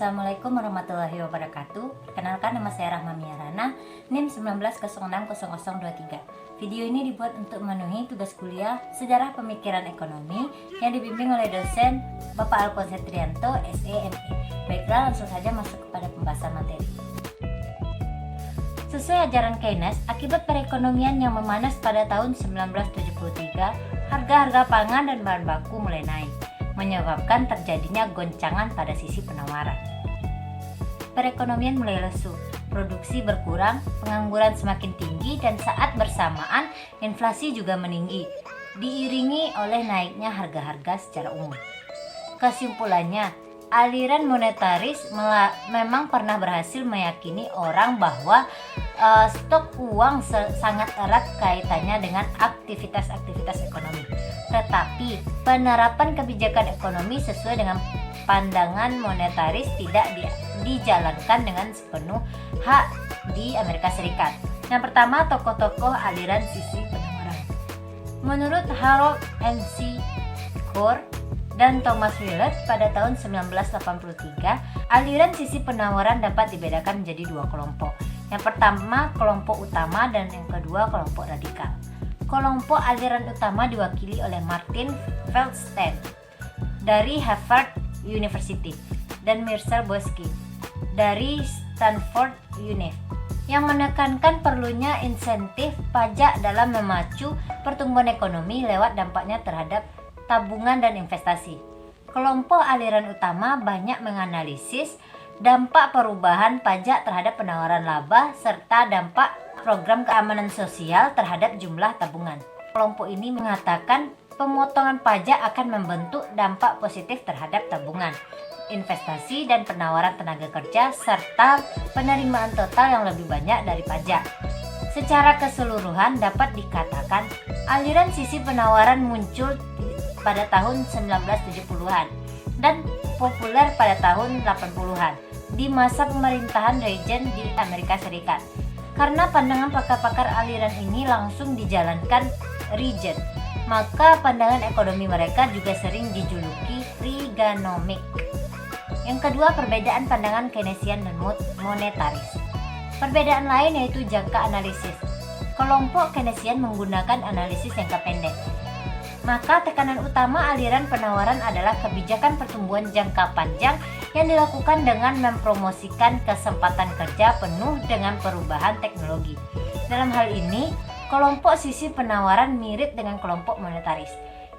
Assalamualaikum warahmatullahi wabarakatuh. Perkenalkan, nama saya Rahma Miarana, NIM 19060023. Video ini dibuat untuk memenuhi tugas kuliah Sejarah Pemikiran Ekonomi yang dibimbing oleh dosen Bapak Alphonse Trianto, SE, ME. Baiklah, langsung saja masuk kepada pembahasan materi. Sesuai ajaran Keynes, akibat perekonomian yang memanas pada tahun 1973, harga-harga pangan dan bahan baku mulai naik, menyebabkan terjadinya goncangan pada sisi penawaran. Perekonomian mulai lesu, produksi berkurang, pengangguran semakin tinggi, dan saat bersamaan inflasi juga meninggi, diiringi oleh naiknya harga-harga secara umum. Kesimpulannya, aliran monetaris memang pernah berhasil meyakini orang bahwa stok uang sangat erat kaitannya dengan aktivitas-aktivitas ekonomi. Tetapi penerapan kebijakan ekonomi sesuai dengan pandangan monetaris tidak dijalankan dengan sepenuh hak di Amerika Serikat. Yang pertama, tokoh-tokoh aliran sisi penawaran. Menurut Harold M.C. Core dan Thomas Willett pada tahun 1983, aliran sisi penawaran dapat dibedakan menjadi dua kelompok. Yang pertama, kelompok utama, dan yang kedua, kelompok radikal. Kelompok aliran utama diwakili oleh Martin Feldstein dari Harvard University dan Mircea Bosky dari Stanford Univ yang menekankan perlunya insentif pajak dalam memacu pertumbuhan ekonomi lewat dampaknya terhadap tabungan dan investasi. Kelompok aliran utama banyak menganalisis dampak perubahan pajak terhadap penawaran laba serta dampak program keamanan sosial terhadap jumlah tabungan. Kelompok ini mengatakan pemotongan pajak akan membentuk dampak positif terhadap tabungan, investasi, dan penawaran tenaga kerja serta penerimaan total yang lebih banyak dari pajak. Secara keseluruhan dapat dikatakan aliran sisi penawaran muncul pada tahun 1970-an dan populer pada tahun 80-an di masa pemerintahan Reagan di Amerika Serikat. Karena pandangan pakar-pakar aliran ini langsung dijalankan Reagan, maka pandangan ekonomi mereka juga sering dijuluki Reaganomic. Yang kedua, perbedaan pandangan Keynesian dan monetaris. Perbedaan lain yaitu jangka analisis. Kelompok Keynesian menggunakan analisis jangka pendek. Maka tekanan utama aliran penawaran adalah kebijakan pertumbuhan jangka panjang yang dilakukan dengan mempromosikan kesempatan kerja penuh dengan perubahan teknologi. Dalam hal ini, kelompok sisi penawaran mirip dengan kelompok monetaris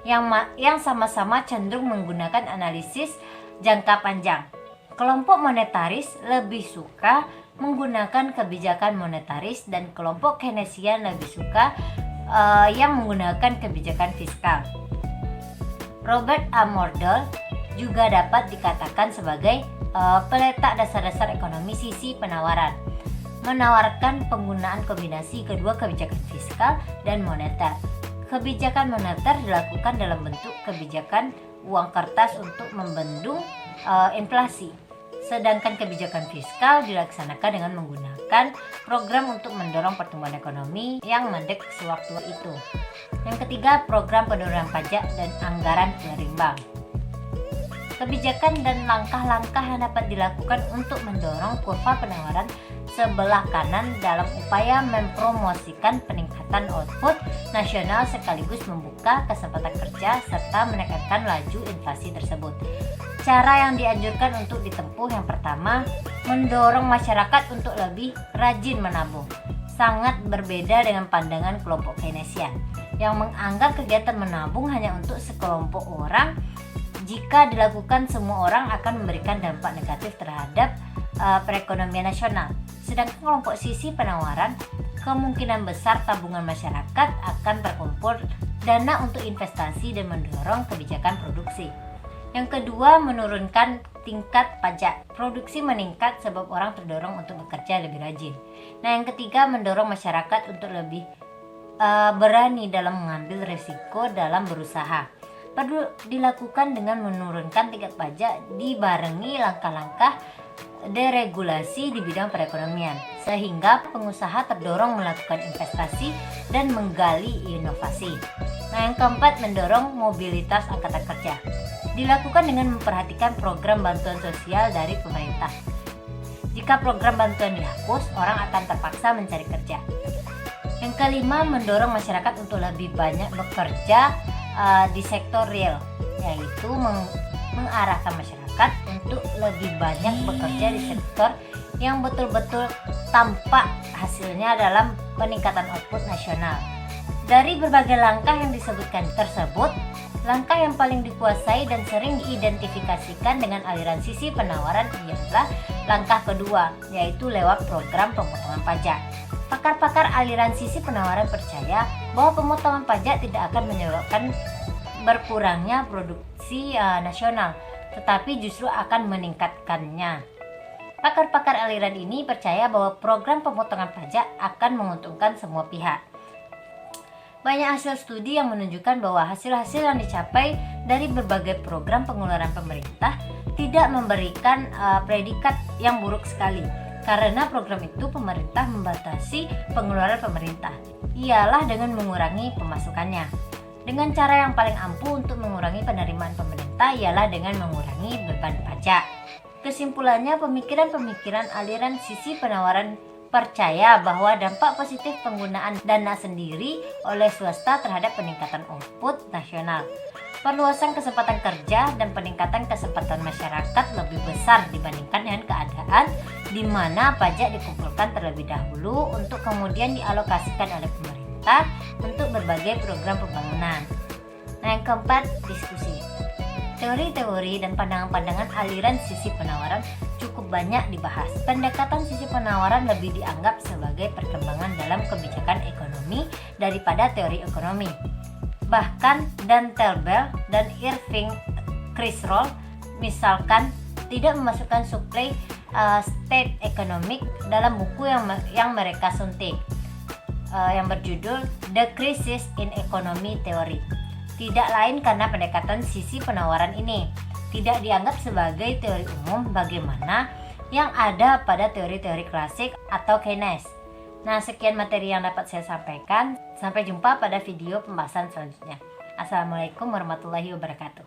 yang sama-sama cenderung menggunakan analisis jangka panjang. Kelompok monetaris lebih suka menggunakan kebijakan monetaris dan kelompok Keynesian lebih suka yang menggunakan kebijakan fiskal. Robert A. Mordell juga dapat dikatakan sebagai peletak dasar-dasar ekonomi sisi penawaran, menawarkan penggunaan kombinasi kedua kebijakan fiskal dan moneter. Kebijakan moneter dilakukan dalam bentuk kebijakan uang kertas untuk membendung inflasi, sedangkan kebijakan fiskal dilaksanakan dengan menggunakan program untuk mendorong pertumbuhan ekonomi yang mandek sewaktu itu. Yang ketiga, program penurunan pajak dan anggaran penerimaan. Kebijakan dan langkah-langkah yang dapat dilakukan untuk mendorong kurva penawaran sebelah kanan dalam upaya mempromosikan peningkatan output nasional sekaligus membuka kesempatan kerja serta menekankan laju inflasi tersebut. Cara yang dianjurkan untuk ditempuh yang pertama, mendorong masyarakat untuk lebih rajin menabung. Sangat berbeda dengan pandangan kelompok Keynesian yang menganggap kegiatan menabung hanya untuk sekelompok orang. Jika dilakukan, semua orang akan memberikan dampak negatif terhadap perekonomian nasional. Sedangkan kelompok sisi penawaran, kemungkinan besar tabungan masyarakat akan terkumpul dana untuk investasi dan mendorong kebijakan produksi. Yang kedua, menurunkan tingkat pajak. Produksi meningkat sebab orang terdorong untuk bekerja lebih rajin. Nah, yang ketiga, mendorong masyarakat untuk lebih berani dalam mengambil risiko dalam berusaha. Perlu dilakukan dengan menurunkan tingkat pajak dibarengi langkah-langkah deregulasi di bidang perekonomian, sehingga pengusaha terdorong melakukan investasi dan menggali inovasi. Nah, yang keempat, mendorong mobilitas angkatan kerja. dilakukan dengan memperhatikan program bantuan sosial dari pemerintah. Jika program bantuan dihapus, orang akan terpaksa mencari kerja. Yang kelima, mendorong masyarakat untuk lebih banyak bekerja di sektor real, yaitu mengarahkan masyarakat untuk lebih banyak bekerja di sektor yang betul-betul tampak hasilnya dalam peningkatan output nasional. Dari berbagai langkah yang disebutkan tersebut, langkah yang paling dikuasai dan sering diidentifikasikan dengan aliran sisi penawaran ialah langkah kedua, yaitu lewat program pemotongan pajak. Pakar-pakar aliran sisi penawaran percaya bahwa pemotongan pajak tidak akan menyebabkan berkurangnya produksi nasional, tetapi justru akan meningkatkannya. Pakar-pakar aliran ini percaya bahwa program pemotongan pajak akan menguntungkan semua pihak. Banyak hasil studi yang menunjukkan bahwa hasil-hasil yang dicapai dari berbagai program pengeluaran pemerintah tidak memberikan predikat yang buruk sekali. Karena program itu pemerintah membatasi pengeluaran pemerintah, ialah dengan mengurangi pemasukannya. Dengan cara yang paling ampuh untuk mengurangi penerimaan pemerintah ialah dengan mengurangi beban pajak. Kesimpulannya, pemikiran-pemikiran aliran sisi penawaran percaya bahwa dampak positif penggunaan dana sendiri oleh swasta terhadap peningkatan output nasional, perluasan kesempatan kerja, dan peningkatan kesempatan masyarakat lebih besar dibandingkan dengan keadaan di mana pajak dikumpulkan terlebih dahulu untuk kemudian dialokasikan oleh pemerintah untuk berbagai program pembangunan. Nah, yang keempat, diskusi. Teori-teori dan pandangan-pandangan aliran sisi penawaran cukup banyak dibahas. Pendekatan sisi penawaran lebih dianggap sebagai perkembangan dalam kebijakan ekonomi daripada teori ekonomi. Bahkan Dan Telbel dan Irving Kristol misalkan tidak memasukkan supply state economic dalam buku yang mereka suntik yang berjudul The Crisis in Economy Theory. Tidak lain karena pendekatan sisi penawaran ini tidak dianggap sebagai teori umum bagaimana yang ada pada teori-teori klasik atau Keynes. Nah, sekian materi yang dapat saya sampaikan. Sampai jumpa pada video pembahasan selanjutnya. Assalamualaikum warahmatullahi wabarakatuh.